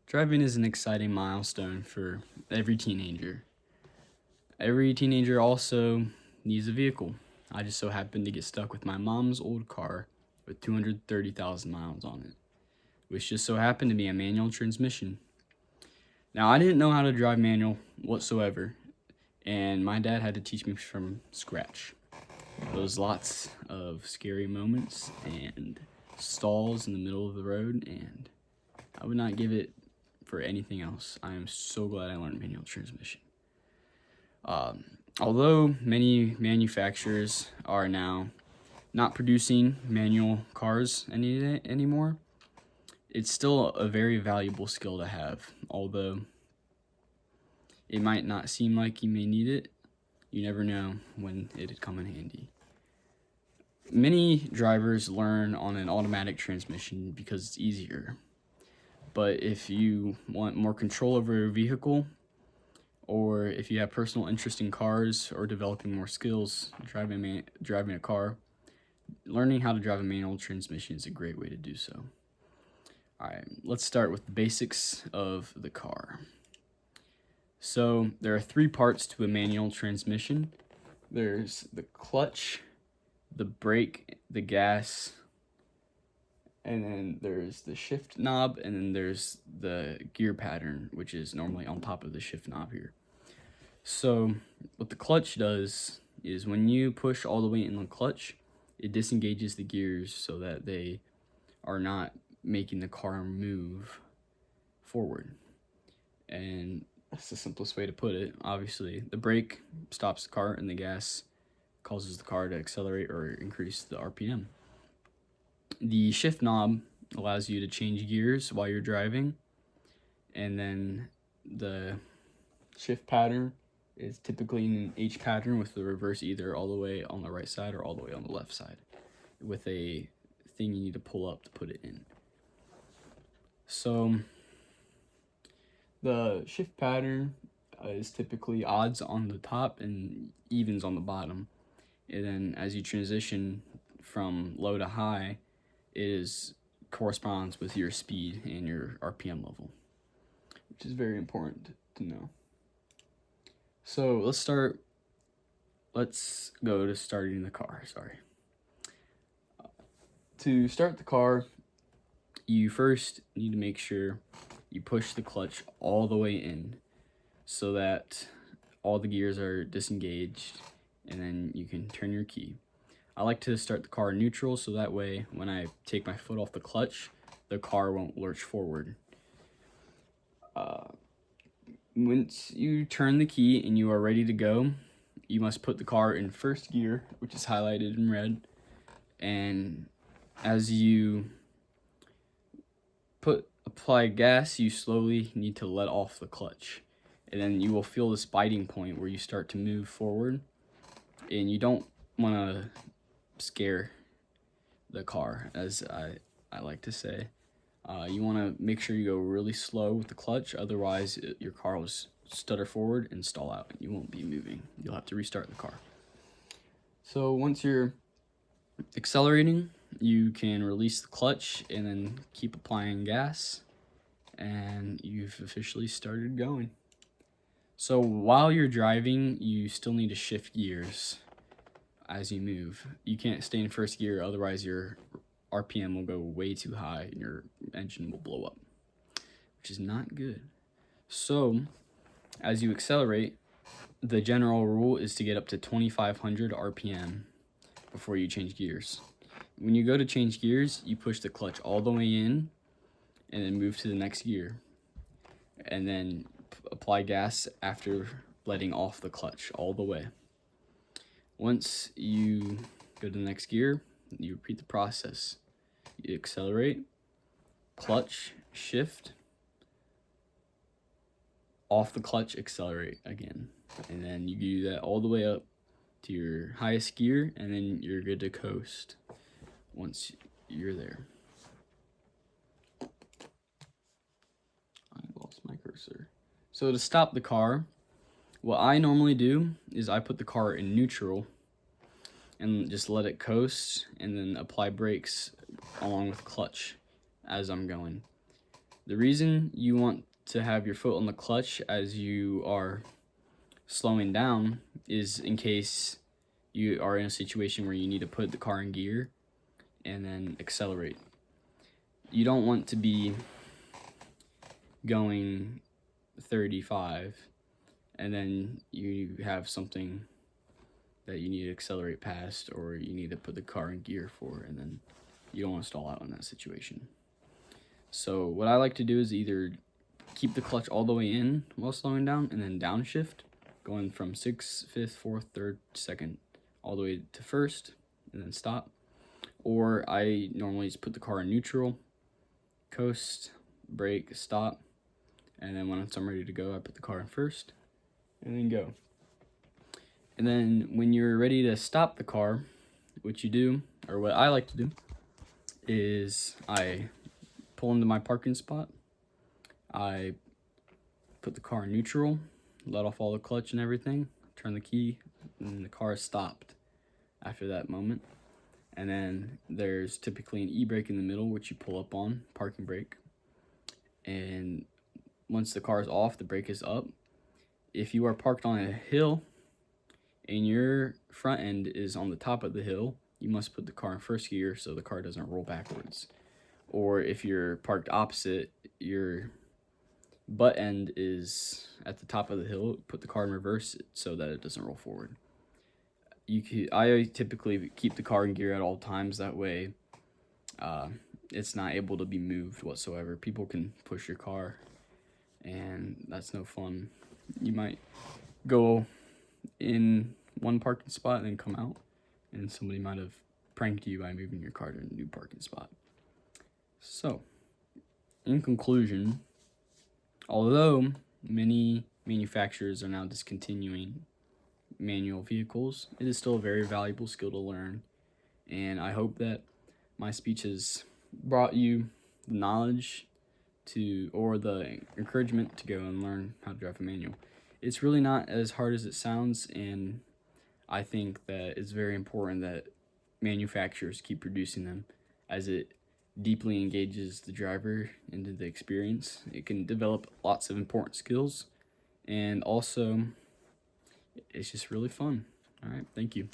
Driving is an exciting milestone for every teenager. Every teenager also needs a vehicle. I just so happened to get stuck with my mom's old car with 230,000 miles on it, which just so happened to be a manual transmission. Now, I didn't know how to drive manual whatsoever, and my dad had to teach me from scratch. There was lots of scary moments and stalls in the middle of the road, and I would not give it for anything else. I am so glad I learned manual transmission. Although many manufacturers are now not producing manual cars anymore, it's still a very valuable skill to have. Although it might not seem like you may need it, you never know when it'd come in handy. Many drivers learn on an automatic transmission because it's easier. But if you want more control over your vehicle, or if you have personal interest in cars or developing more skills driving a car, learning how to drive a manual transmission is a great way to do so. Alright, let's start with the basics of the car. So there are 3 parts to a manual transmission. There's the clutch, the brake, the gas, and then there's the shift knob, and then there's the gear pattern, which is normally on top of the shift knob here. So what the clutch does is when you push all the way in the clutch, it disengages the gears so that they are not making the car move forward. And that's the simplest way to put it. Obviously, the brake stops the car, and the gas causes the car to accelerate or increase the RPM. The shift knob allows you to change gears while you're driving, and then the shift pattern is typically an H pattern with the reverse either all the way on the right side or all the way on the left side, with a thing you need to pull up to put it in. So the shift pattern is typically odds on the top and evens on the bottom, and then as you transition from low to high, corresponds with your speed and your RPM level, which is very important to know. So let's go to starting the car. To start the car, you first need to make sure you push the clutch all the way in so that all the gears are disengaged, and then you can turn your key. I like to start the car neutral so that way when I take my foot off the clutch, the car won't lurch forward. Once you turn the key and you are ready to go, you must put the car in first gear, which is highlighted in red, and as you apply gas, you slowly need to let off the clutch, and then you will feel this biting point where you start to move forward, and you don't want to scare the car, as I like to say. You want to make sure you go really slow with the clutch, otherwise your car will stutter forward and stall out, and you won't be moving. You'll have to restart the car. So once you're accelerating, you can release the clutch and then keep applying gas, and you've officially started going. So while you're driving, you still need to shift gears as you move. You can't stay in first gear, otherwise your RPM will go way too high and your engine will blow up, which is not good. So as you accelerate, the general rule is to get up to 2,500 RPM before you change gears. When you go to change gears, you push the clutch all the way in and then move to the next gear, and then apply gas after letting off the clutch all the way. Once you go to the next gear, you repeat the process. You accelerate, clutch, shift, off the clutch, accelerate again. And then you do that all the way up to your highest gear, and then you're good to coast once you're there. I lost my cursor. So to stop the car, what I normally do is I put the car in neutral and just let it coast, and then apply brakes along with clutch as I'm going. The reason you want to have your foot on the clutch as you are slowing down is in case you are in a situation where you need to put the car in gear and then accelerate. You don't want to be going 35 and then you have something that you need to accelerate past, or you need to put the car in gear for, and then you don't want to stall out in that situation. So what I like to do is either keep the clutch all the way in while slowing down and then downshift, going from 6th, 5th, 4th, 3rd, 2nd, all the way to 1st, and then stop. Or I normally just put the car in neutral, coast, brake, stop, and then once I'm ready to go, I put the car in 1st, and then go. And then when you're ready to stop the car, what you do, or what I like to do, is I pull into my parking spot, I put the car in neutral, let off all the clutch and everything, turn the key, and the car is stopped after that moment. And then there's typically an e-brake in the middle, which you pull up on, parking brake. And once the car is off, the brake is up. If you are parked on a hill and your front end is on the top of the hill, you must put the car in 1st gear so the car doesn't roll backwards. Or if you're parked opposite, your butt end is at the top of the hill, put the car in reverse so that it doesn't roll forward. I typically keep the car in gear at all times. That way it's not able to be moved whatsoever. People can push your car, and that's no fun. You might go in one parking spot and then come out, and somebody might have pranked you by moving your car to a new parking spot. So, in conclusion, although many manufacturers are now discontinuing manual vehicles, it is still a very valuable skill to learn, and I hope that my speech has brought you the knowledge or the encouragement to go and learn how to drive a manual. It's really not as hard as it sounds, and I think that it's very important that manufacturers keep producing them, as it deeply engages the driver into the experience. It can develop lots of important skills, and also it's just really fun. All right, thank you.